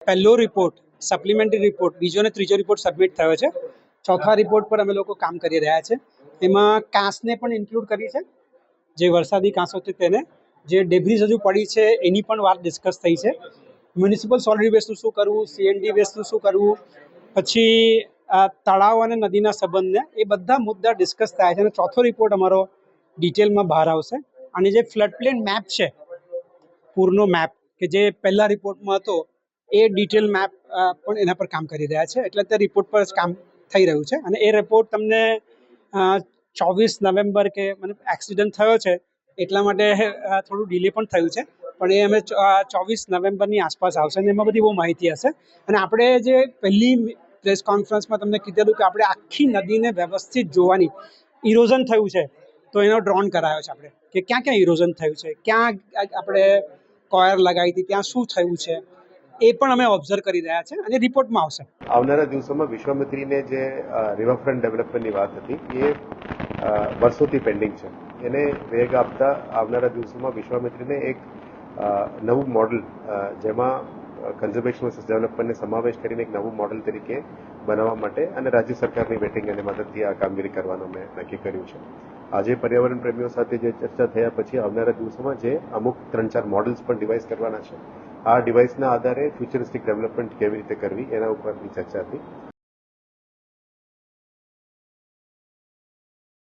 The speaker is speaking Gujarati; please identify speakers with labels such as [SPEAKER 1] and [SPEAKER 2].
[SPEAKER 1] પહેલો રિપોર્ટ સપ્લિમેન્ટરી રિપોર્ટ, બીજો અને ત્રીજો રિપોર્ટ સબમિટ થયો છે. ચોથા રિપોર્ટ પર અમે લોકો કામ કરી રહ્યા છે. એમાં કાંસને પણ ઇન્ક્લુડ કરી છે, જે વરસાદી કાંસો છે તેને, જે ડેબ્રીઝ હજુ પડી છે એની પણ વાત ડિસ્કસ થઈ છે. મ્યુનિસિપલ સોલિડ વેસ્ટનું શું કરવું, સીએનડી વેસ્ટનું શું કરવું, પછી તળાવ અને નદીના સંબંધને એ બધા મુદ્દા ડિસ્કસ થયા છે. અને ચોથો રિપોર્ટ અમારો ડિટેલમાં બહાર આવશે. અને જે ફ્લડ પ્લેન મેપ છે, પૂરનો મેપ કે જે પહેલા રિપોર્ટમાં હતો, એ ડિટેલ મેપ પણ એના પર કામ કરી રહ્યા છે. એટલે તે રિપોર્ટ પર કામ થઈ રહ્યું છે. અને એ રિપોર્ટ તમને 24 નવેમ્બર કે મને એક્સિડન્ટ થયો છે એટલા માટે થોડું ડિલે પણ થયું છે, પણ એ અમે 24 નવેમ્બરની આસપાસ આવશે અને એમાં બધી બહુ માહિતી હશે. અને આપણે જે પહેલી પ્રેસ કોન્ફરન્સમાં તમને કીધેલું કે આપણે આખી નદીને વ્યવસ્થિત જોવાની, ઇરોઝન થયું છે તો એનો ડ્રોન કરાયો છે આપણે, કે ક્યાં ક્યાં ઇરોઝન થયું છે, ક્યાં આપણે કોયર લગાવી હતી, ત્યાં શું થયું છે, એ પણ અમે ઓબ્ઝર્વ કરી રહ્યા છે અને રિપોર્ટમાં આવશે.
[SPEAKER 2] આવનારા દિવસોમાં વિશ્વામિત્રીને જે રિવરફ્રન્ટ ડેવલપમેન્ટની વાત હતી એ વર્ષોથી પેન્ડિંગ છે. એને વેગ આપતા આવનારા દિવસોમાં વિશ્વામિત્રીને એક નવું મોડલ, જેમાં કન્ઝર્વેશન વર્સિસ ડેવલપમેન્ટને સમાવેશ કરીને એક નવું મોડલ તરીકે બનાવવા માટે અને રાજ્ય સરકારની વેટિંગ અને મદદથી આ કામગીરી કરવાનું મેં નક્કી કર્યું છે. આજે પર્યાવરણ પ્રેમીઓ સાથે જે ચર્ચા થયા પછી આવનારા દિવસોમાં જે અમુક 3-4 મોડલ્સ પણ ડિવાઇસ કરવાના છે, આ ડિવાઇસના આધારે ફ્યુચરિસ્ટિક ડેવલપમેન્ટ કેવી રીતે કરવી એના ઉપરની ચર્ચા હતી.